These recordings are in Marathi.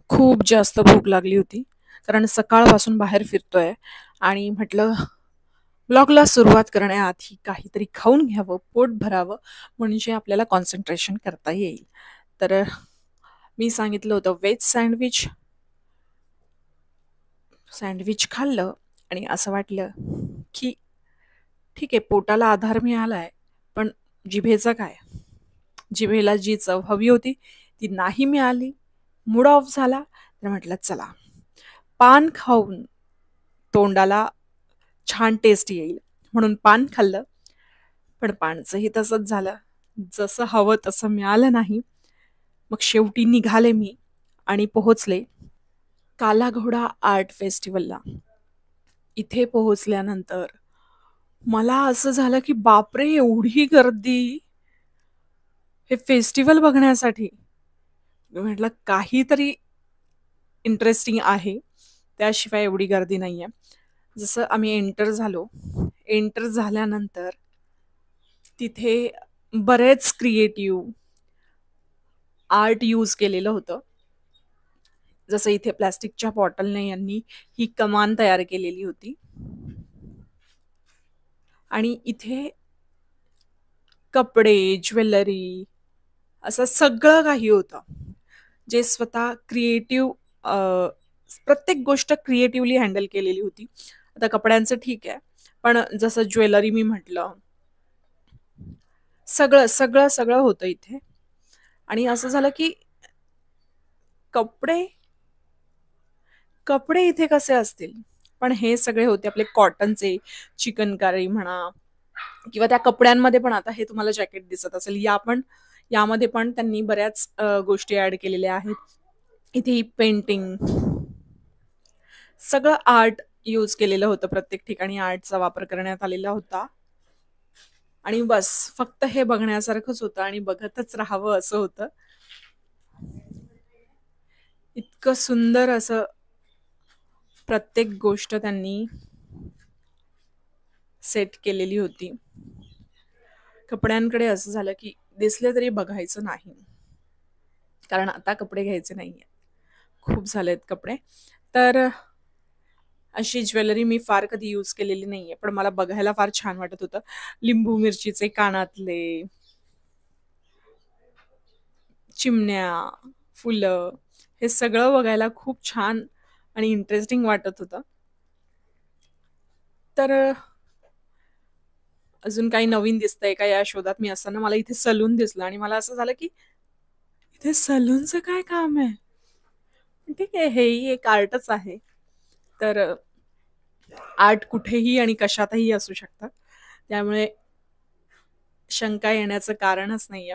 खूप जास्त भूक लागली होती. कारण सकाळपासून बाहेर फिरतोय आणि म्हटलं ब्लॉगला सुरुवात करण्याआधी काहीतरी खाऊन घ्यावं, पोट भरावं म्हणजे आपल्याला कॉन्सन्ट्रेशन करता येईल. तर मी सांगितलं होतं व्हेज सँडविच. सँडविच खाल्लं आणि असं वाटलं, की ठीक आहे पोटाला आधार मिळालाय, पण जिभेचं काय? जिभेला जी चव हवी होती ती नाही मिळाली. मूड ऑफ झाला. तर म्हटलं चला पान खाऊन तोंडाला छान टेस्ट येईल म्हणून पान खाल्लं. पण पानचंही तसंच झालं. जसं हवं तसं मिळालं नाही. मग शेवटी निघाले मी आणि पोहोचले काला घोडा आर्ट फेस्टिवलला. इथे पोहोचल्यानंतर मला असं झालं की बापरे एवढी गर्दी हे फेस्टिवल बघण्यासाठी. मी म्हटलं काहीतरी इंटरेस्टिंग आहे, त्याशिवाय एवढी गर्दी नाहीये. जसं आम्ही एंटर झाल्यानंतर तिथे बरेच क्रिएटिव्ह आर्ट यूज केलेलं होतं. जसं इथे प्लास्टिकच्या बॉटलने यांनी ही कमान तयार केलेली होती आणि इथे कपडे, ज्वेलरी असं सगळं काही होतं. जे स्वतः प्रत्येक गोष्ट क्रिएटिव्हली हँडल केलेली होती. आता कपड्यांचं ठीक आहे, पण जसं ज्वेलरी मी म्हटलं, सगळं, सगळं, सगळं होतं इथे. आणि असं झालं की कपडे कपडे इथे कसे असतील? पण हे सगळे होते आपले कॉटनचे चिकनकारी म्हणा किंवा त्या कपड्यांमध्ये पण आता हे तुम्हाला जॅकेट दिसत असेल. यामध्ये पण त्यांनी बऱ्याच गोष्टी ॲड केलेल्या आहेत. इथे ही पेंटिंग, सगळं आर्ट यूज केलेलं होतं. प्रत्येक ठिकाणी आर्टचा वापर करण्यात आलेला होता. आणि बस फक्त हे बघण्यासारखंच होतं आणि बघतच राहावं असं होतं. इतकं सुंदर असं प्रत्येक गोष्ट त्यांनी सेट केलेली होती. कपड्यांकडे असं झालं की दिसले तरी बघायचं नाही, कारण आता कपडे घ्यायचे नाहीये. खूप झालेत कपडे. तर अशी ज्वेलरी मी फार कधी यूज केलेली नाहीये, पण मला बघायला फार छान वाटत होतं. लिंबू मिरचीचे कानातले, चिमण्या, फुलं हे सगळं बघायला खूप छान आणि इंटरेस्टिंग वाटत होतं. तर अजून काही नवीन दिसतंय का या शोधात मी असताना मला इथे सलून दिसलं आणि मला असं झालं की इथे सलूनचं काय काम आहे? ठीक आहे, हेही एक आर्टच आहे. तर आर्ट कुठेही आणि कशातही असू शकतं. त्यामुळे शंका येण्याचं कारणच नाहीये.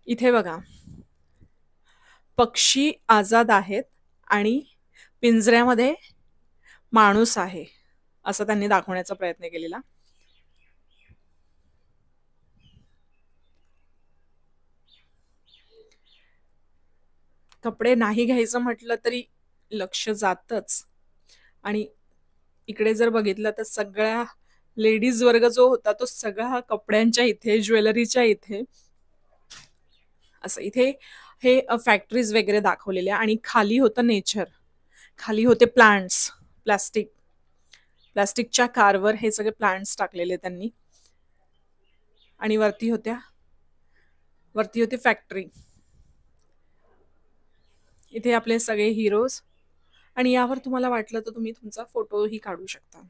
इथे बघा, पक्षी आजाद आहेत आणि पिंजऱ्यामध्ये माणूस आहे, असं त्यांनी दाखवण्याचा प्रयत्न केलेला. कपडे नाही घ्यायचं म्हटलं तरी लक्ष जातच. आणि इकडे जर बघितलं तर सगळ्या लेडीज वर्ग जो होता तो सगळा कपड्यांच्या इथे, ज्वेलरीच्या इथे, असं इथे हे फॅक्टरीज वगैरे दाखवलेल्या आणि खाली होतं नेचर. खाली होते प्लांट्स, प्लास्टिकच्या कारवर हे सगळे प्लांट्स टाकलेले त्यांनी. आणि वरती होती फॅक्टरी. इथे आपले सगळे हिरोज. आणि यावर तुम्हाला वाटलं तर तुम्ही तुमचा फोटोही काढू शकता.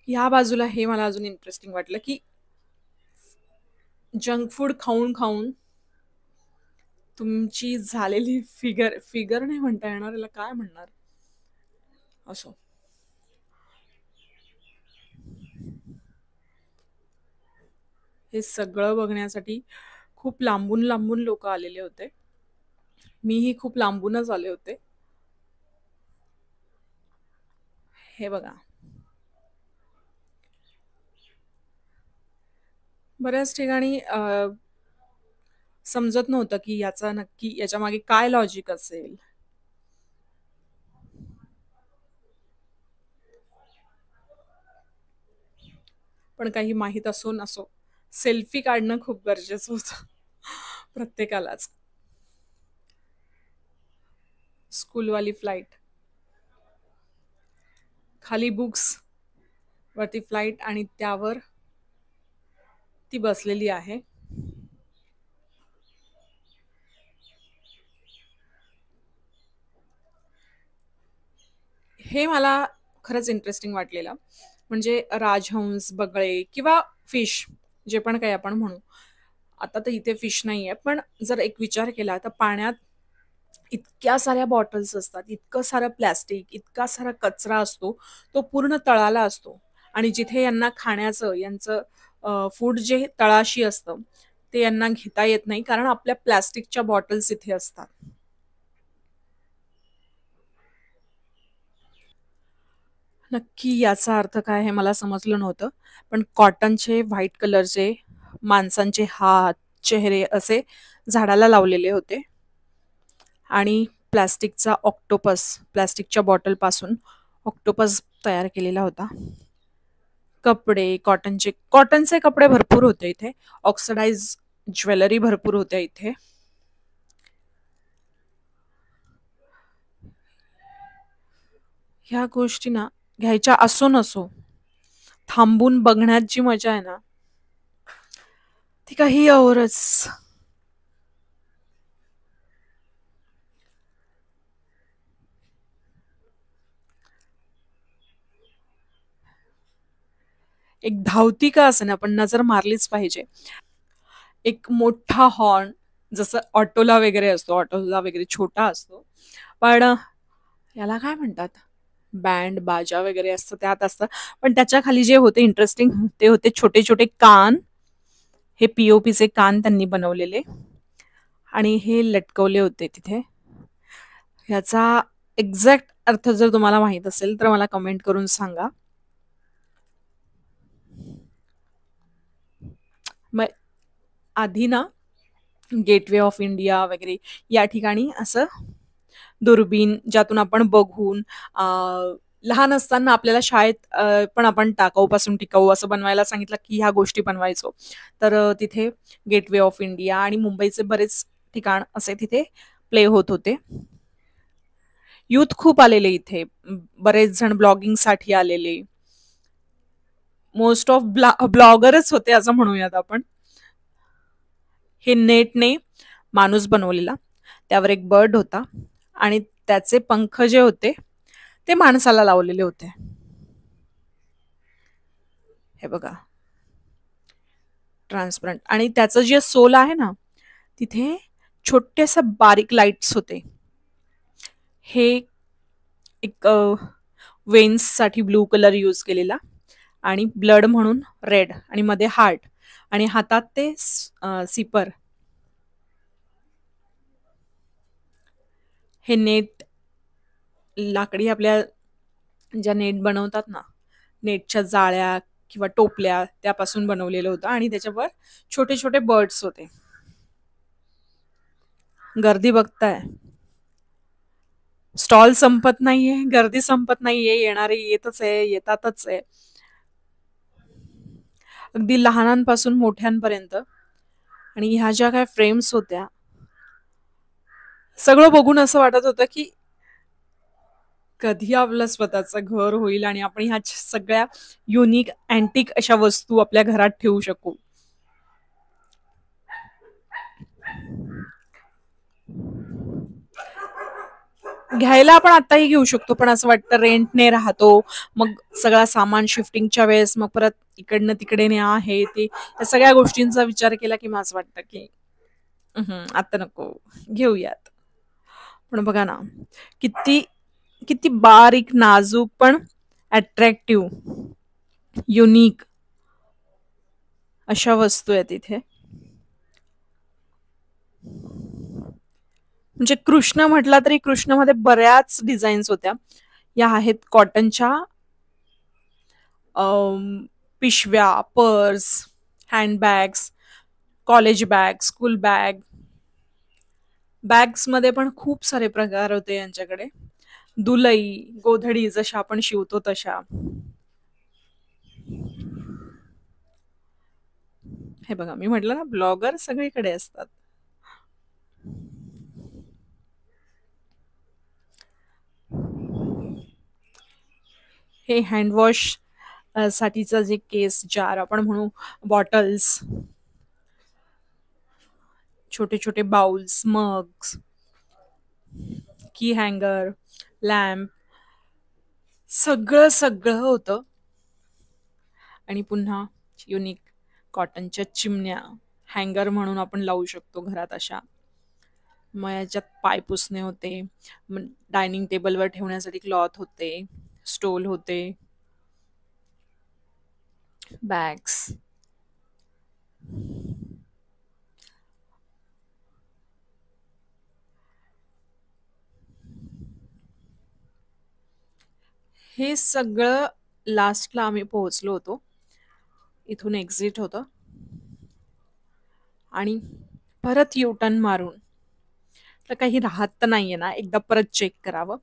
या बाजूला हे मला अजून इंटरेस्टिंग वाटलं की जंक फूड खाऊन खाऊन तुमची झालेली फिगर नाही म्हणता येणार, याला काय म्हणणार, असो, हे सगळं बघण्यासाठी खूप लांबून लांबून लोक आलेले होते. मीही खूप लांबूनच आले होते. हे बघा, बऱ्याच ठिकाणी समजत नव्हतं की याचा नक्की याच्या मागे काय लॉजिक असेल. पण काही माहीत असो नसो, सेल्फी काढणं खूप गरजेचं होतं प्रत्येकालाच. स्कूलवाली फ्लाइट, खाली बुक्स, वरती फ्लाइट आणि त्यावर ती बसलेली आहे. हे मला खरंच इंटरेस्टिंग वाटलेलं. म्हणजे राजहंस, बगळे किंवा फिश, जे पण काही आपण म्हणू. आता तर इथे फिश नाहीये, पण जर एक विचार केला तर पाण्यात इतक्या साऱ्या बॉटल्स असतात, इतकं सारं प्लास्टिक, इतका सारा कचरा असतो, तो पूर्ण तळाला असतो. आणि जिथे यांना खाण्याचं, यांचं फूड जे तळाशी असतं, ते यांना घेता येत नाही, कारण आपल्या प्लास्टिकच्या बॉटल्स इथे असतात. नक्की याचा अर्थ काय हे मला समजलं नव्हतं. पण कॉटनचे व्हाईट कलरचे माणसांचे हात, चेहरे असे झाडाला लावलेले होते आणि प्लास्टिकचा ऑक्टोपस, प्लास्टिकच्या बॉटलपासून ऑक्टोपस तयार केलेला होता. कपडे, कॉटनचे कपडे भरपूर होते इथे. ऑक्सिडाइज ज्वेलरी भरपूर होत्या इथे. ह्या गोष्टी ना घ्यायच्या असो नसो, थांबून बघण्यात जी मजा आहे ना, ती काही औरच. एक धावती का असेना, पण नजर मारलीच पाहिजे. एक मोठा हॉर्न, जसं ऑटोला वगैरे असतो, ऑटोला वगैरे छोटा असतो. पण याला काय म्हणतात? बँड, बाजा वगैरे असतं त्यात असतं. पण त्याच्या खाली जे होते इंटरेस्टिंग, ते होते छोटे-छोटे कान. हे पी-ओ-पीचे कान त्यांनी बनवलेले आणि हे लटकवले होते तिथे. ह्याचा एक्झॅक्ट अर्थ जर तुम्हाला माहीत असेल, तर मला कमेंट करून सांगा. मग आधी ना गेटवे ऑफ इंडिया वगैरे या ठिकाणी असं दुर्बीण, ज्यातून आपण बघून लहान असताना आपल्याला शाळेत पण आपण टाकाऊपासून टिकाऊ असं बनवायला सांगितलं की ह्या गोष्टी बनवायचो. तर तिथे गेटवे ऑफ इंडिया आणि मुंबईचे बरेच ठिकाण असे तिथे प्ले होत होते. यूथ खूप आलेले इथे. बरेच जण ब्लॉगिंगसाठी आलेले. मोस्ट ऑफ ब्लॉगरच होते असं म्हणूयात आपण. हे नेटने माणूस बनवलेला. त्यावर एक बर्ड होता आणि त्याचे पंख जे होते ते माणसाला लावलेले होते. हे बघा, ट्रान्सपरंट. आणि त्याचं जे सोल आहे ना, तिथे छोटेसे बारीक लाईट्स होते. हे एक वेन्ससाठी ब्लू कलर यूज केलेला आणि ब्लड म्हणून रेड आणि मध्ये हार्ट आणि हातात ते सिपर. हे नेट, लाकडी आपल्या ज्या नेट बनवतात ना, नेटच्या जाळ्या किंवा टोपल्या त्यापासून बनवलेलं होतं आणि त्याच्यावर छोटे छोटे बर्ड्स होते. गर्दी बघताय, स्टॉल संपत नाहीये, गर्दी संपत नाहीये, येणारे येतच आहे, येतातच आहे. अगदी लहानांपासून मोठ्यांपर्यंत. आणि ह्या ज्या काय फ्रेम्स होत्या, सगळं बघून असं वाटत होतं की कधी आपलं स्वतःचं घर होईल आणि आपण ह्या सगळ्या युनिक अँटिक अशा वस्तू आपल्या घरात ठेवू शकू. घ्यायला आपण आताही घेऊ शकतो, पण असं वाटतं रेंटने राहतो, मग सगळा सामान शिफ्टिंगच्या वेळेस मग परत इकडनं तिकडे न्या, हे ते, या सगळ्या गोष्टींचा विचार केला की मला असं वाटतं की आता नको, घेऊयात. पण बघा ना, किती किती बारीक, नाजूक पण अट्रॅक्टिव्ह, युनिक अशा वस्तू आहेत इथे. म्हणजे कृष्ण म्हटला तरी कृष्णमध्ये बऱ्याच डिझाईन्स होत्या. या आहेत कॉटनच्या पिशव्या, purse, handbags, college bag, school bag. बॅग्समध्ये पण खूप सारे प्रकार होते यांच्याकडे. दुलई, गोधडी जशा आपण शिवतो तशा. हे बघा, मी म्हटलं ना, ब्लॉगर सगळीकडे असतात. हे हँडवॉश साठीचा जे केस जार आपण म्हणू, बॉटल्स, छोटे छोटे बाउल्स, मग्स, की हँगर, लॅम्प, सगळं सगळं होतं. आणि पुन्हा युनिक कॉटनच्या चिमण्या, हँगर म्हणून आपण लावू शकतो घरात अशा. मग याच्यात पाय पुसणे होते, डायनिंग टेबलवर ठेवण्यासाठी क्लॉथ होते, स्टोल होते, बॅग्स. हे सगळं लास्टला आम्ही पोहोचलो होतो. इथून एक्झिट होतं आणि परत युटर्न मारून, तर काही राहत तर नाहीये ना, एकदा परत चेक करावं.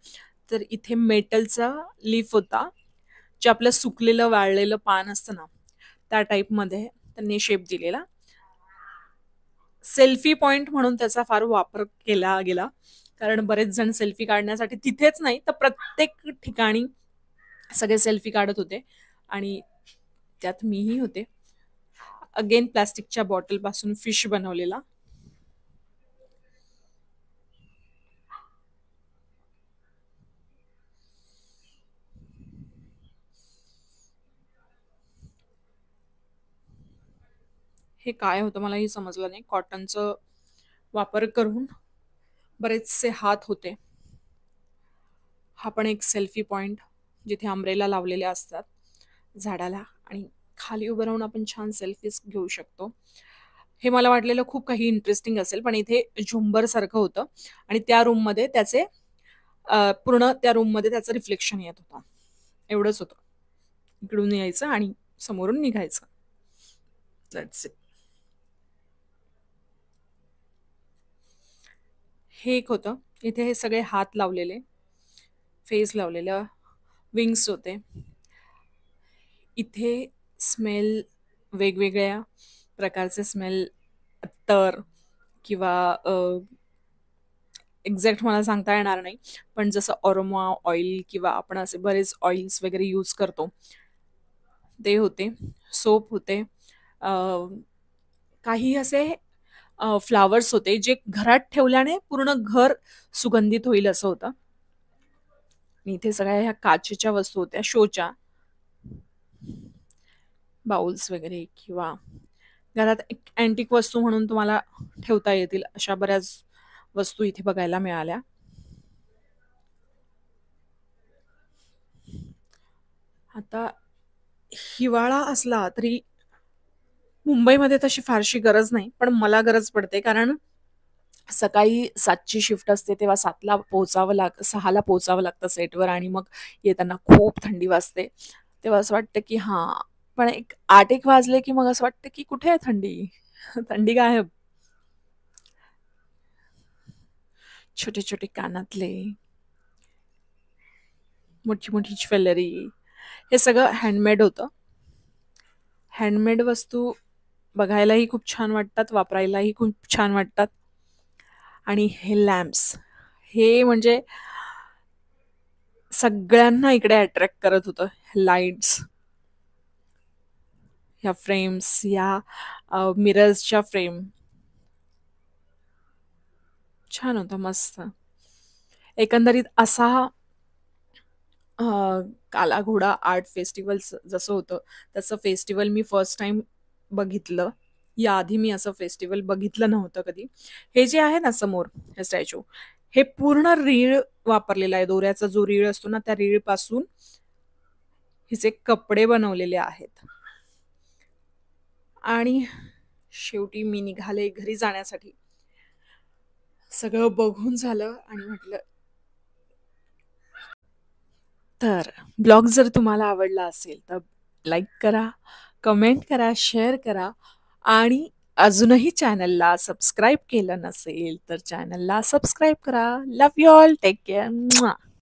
तर इथे मेटलचा लीफ होता, जे आपलं सुकलेलं वाळलेलं पान असतं ना, त्या टाईपमध्ये त्यांनी शेप दिलेला. सेल्फी पॉइंट म्हणून त्याचा फार वापर केला गेला, कारण बरेच जण सेल्फी काढण्यासाठी तिथेच नाही तर प्रत्येक ठिकाणी सगळे सेल्फी काढत होते आणि त्यात मीही होते. अगेन प्लास्टिकच्या बॉटल पासून फिश बनवलेला. हे काय होतं मलाही समजलं नाही. कॉटनचं वापर करून बरेचसे हात होते. हा पण एक सेल्फी पॉइंट, जिथे अम्ब्रेला लावलेले असतात झाडाला आणि खाली उभं राहून आपण छान सेल्फीज घेऊ शकतो. हे मला वाटलेलं खूप काही इंटरेस्टिंग असेल, पण इथे झुंबर सारखं होतं आणि त्या रूममध्ये त्याचे पूर्ण त्या रूममध्ये त्याचं रिफ्लेक्शन येत होतं. एवढंच होतं. इकडून यायचं आणि समोरून निघायचं. That's it. हे एक होतं. इथे हे सगळे हात लावलेले, फेस लावलेलं, विंग्स होते. इथे स्मेल वेगवेगळ्या प्रकारचे स्मेल, अत्तर किंवा एक्झॅक्ट मला सांगता येणार नाही, पण जसं ऑरोमा ऑइल किंवा आपण असे बरेच ऑइल्स वगैरे यूज करतो ते होते. सोप होते. काही असे फ्लावर्स होते, जे घरात ठेवल्याने पूर्ण घर सुगंधित होईल असं होतं. आणि इथे सगळ्या ह्या काचेच्या वस्तू होत्या, शोच्या बाउल्स वगैरे, किंवा घरात एक अँटिक वस्तू म्हणून तुम्हाला ठेवता येतील अशा बऱ्याच वस्तू इथे बघायला मिळाल्या. आता हिवाळा असला तरी मुंबईमध्ये तशी फारशी गरज नाही, पण मला गरज पडते, कारण सकाळी 7ची शिफ्ट असते तेव्हा 6ला पोहोचावं लागतं सेटवर आणि मग येताना खूप थंडी वाजते. तेव्हा असं वाटतं की हां, पण 8-1 वाजले की मग असं वाटतं की कुठे आहे थंडी? थंडी गायब. छोटे छोटे कानातले, मोठी मोठी ज्वेलरी, हे सगळं हँडमेड होतं. हँडमेड वस्तू बघायलाही खूप छान वाटतात, वापरायलाही खूप छान वाटतात. आणि हे लॅम्प्स, हे म्हणजे सगळ्यांना इकडे अट्रॅक्ट करत होतं. लाईट्स, ह्या फ्रेम्स, ह्या मिरर्सच्या फ्रेम, छान होतं, मस्त. एकंदरीत असा अ, काला घोडा आर्ट फेस्टिवल जसं होतं, तसं फेस्टिवल मी फर्स्ट टाइम बघितलं. याआधी मी असं फेस्टिवल बघितलं नव्हतं कधी. हे जे आहे ना समोर, हे स्टॅच्यू, हे पूर्ण रीळ वापरलेला आहे. दोऱ्याचा जो रीळ असतो ना, त्या रीळपासून हिचे कपडे बनवलेले आहेत. आणि शेवटी मी निघाले घरी जाण्यासाठी. सगळं बघून झालं आणि म्हटलं, तर ब्लॉग जर तुम्हाला आवडला असेल तर लाईक करा, कमेंट करा, शेअर करा आणि अजूनही चॅनलला सबस्क्राईब केलं नसेल तर चॅनलला सबस्क्राईब करा. Love you all. Take care.